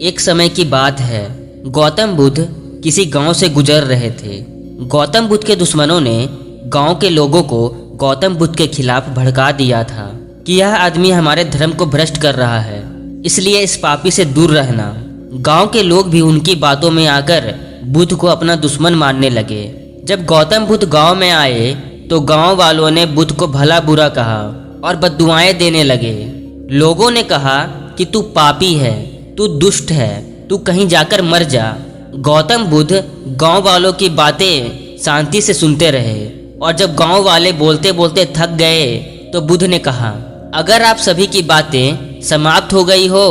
एक समय की बात है, गौतम बुद्ध किसी गांव से गुजर रहे थे। गौतम बुद्ध के दुश्मनों ने गांव के लोगों को गौतम बुद्ध के खिलाफ भड़का दिया था कि यह आदमी हमारे धर्म को भ्रष्ट कर रहा है, इसलिए इस पापी से दूर रहना। गांव के लोग भी उनकी बातों में आकर बुद्ध को अपना दुश्मन मानने लगे। जब गौतम बुद्ध गांव में आए तो गांव वालों ने बुद्ध को भला बुरा कहा और बद्दुआएं देने लगे। लोगों ने कहा कि तू पापी है, तू दुष्ट है, तू कहीं जाकर मर जा। गौतम बुद्ध गांव वालों की बातें शांति से सुनते रहे और जब गांव वाले बोलते बोलते थक गए तो बुद्ध ने कहा, अगर आप सभी की बातें समाप्त हो गई हो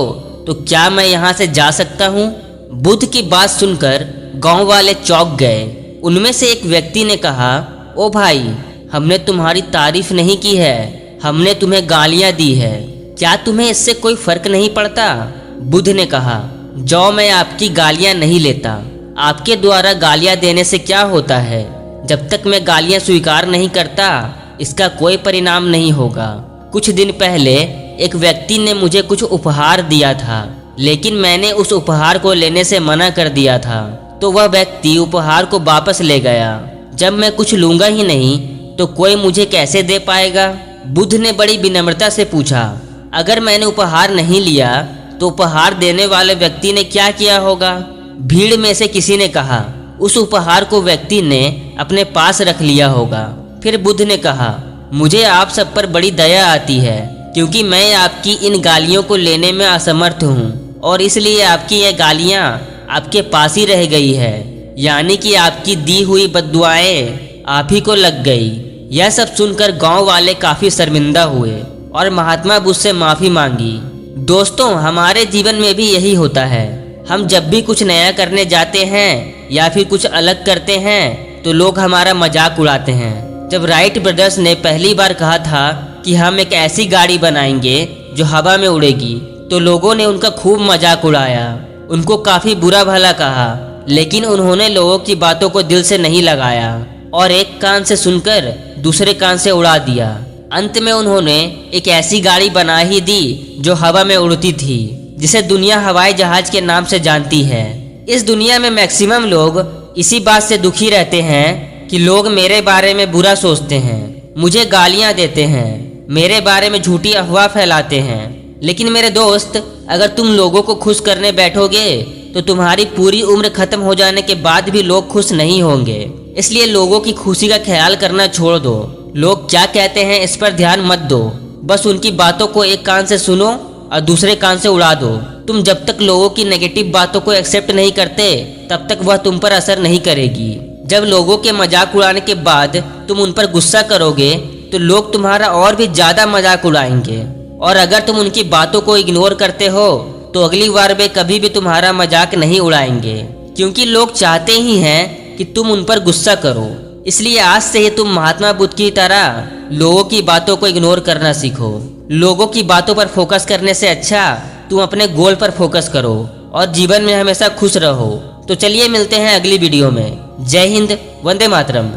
तो क्या मैं यहाँ से जा सकता हूँ? बुद्ध की बात सुनकर गांव वाले चौंक गए। उनमें से एक व्यक्ति ने कहा, ओ भाई, हमने तुम्हारी तारीफ नहीं की है, हमने तुम्हें गालियाँ दी है, क्या तुम्हें इससे कोई फर्क नहीं पड़ता? बुद्ध ने कहा, जाओ, मैं आपकी गालियाँ नहीं लेता। आपके द्वारा गालियाँ देने से क्या होता है? जब तक मैं गालियाँ स्वीकार नहीं करता इसका कोई परिणाम नहीं होगा। कुछ दिन पहले एक व्यक्ति ने मुझे कुछ उपहार दिया था, लेकिन मैंने उस उपहार को लेने से मना कर दिया था, तो वह व्यक्ति उपहार को वापस ले गया। जब मैं कुछ लूँगा ही नहीं तो कोई मुझे कैसे दे पाएगा? बुद्ध ने बड़ी विनम्रता से पूछा, अगर मैंने उपहार नहीं लिया तो उपहार देने वाले व्यक्ति ने क्या किया होगा? भीड़ में से किसी ने कहा, उस उपहार को व्यक्ति ने अपने पास रख लिया होगा। फिर बुद्ध ने कहा, मुझे आप सब पर बड़ी दया आती है, क्योंकि मैं आपकी इन गालियों को लेने में असमर्थ हूँ और इसलिए आपकी ये गालियाँ आपके पास ही रह गई है, यानी कि आपकी दी हुई बद्दुआएं आप ही को लग गई। यह सब सुनकर गांव वाले काफी शर्मिंदा हुए और महात्मा बुद्ध से माफी मांगी। दोस्तों, हमारे जीवन में भी यही होता है। हम जब भी कुछ नया करने जाते हैं या फिर कुछ अलग करते हैं तो लोग हमारा मजाक उड़ाते हैं। जब राइट ब्रदर्स ने पहली बार कहा था कि हम एक ऐसी गाड़ी बनाएंगे जो हवा में उड़ेगी, तो लोगों ने उनका खूब मजाक उड़ाया, उनको काफी बुरा भला कहा, लेकिन उन्होंने लोगों की बातों को दिल से नहीं लगाया और एक कान से सुनकर दूसरे कान से उड़ा दिया। अंत में उन्होंने एक ऐसी गाड़ी बना ही दी जो हवा में उड़ती थी, जिसे दुनिया हवाई जहाज के नाम से जानती है। इस दुनिया में मैक्सिमम लोग इसी बात से दुखी रहते हैं कि लोग मेरे बारे में बुरा सोचते हैं, मुझे गालियां देते हैं, मेरे बारे में झूठी अफवाह फैलाते हैं। लेकिन मेरे दोस्त, अगर तुम लोगों को खुश करने बैठोगे तो तुम्हारी पूरी उम्र खत्म हो जाने के बाद भी लोग खुश नहीं होंगे। इसलिए लोगों की खुशी का ख्याल करना छोड़ दो। लोग क्या कहते हैं इस पर ध्यान मत दो, बस उनकी बातों को एक कान से सुनो और दूसरे कान से उड़ा दो। तुम जब तक लोगों की नेगेटिव बातों को एक्सेप्ट नहीं करते तब तक वह तुम पर असर नहीं करेगी। जब लोगों के मजाक उड़ाने के बाद तुम उन पर गुस्सा करोगे तो लोग तुम्हारा और भी ज्यादा मजाक उड़ाएंगे, और अगर तुम उनकी बातों को इग्नोर करते हो तो अगली बार वे कभी भी तुम्हारा मजाक नहीं उड़ाएंगे, क्योंकि लोग चाहते ही हैं कि तुम उन पर गुस्सा करो। इसलिए आज से ही तुम महात्मा बुद्ध की तरह लोगों की बातों को इग्नोर करना सीखो। लोगों की बातों पर फोकस करने से अच्छा तुम अपने गोल पर फोकस करो और जीवन में हमेशा खुश रहो। तो चलिए मिलते हैं अगली वीडियो में। जय हिंद, वंदे मातरम।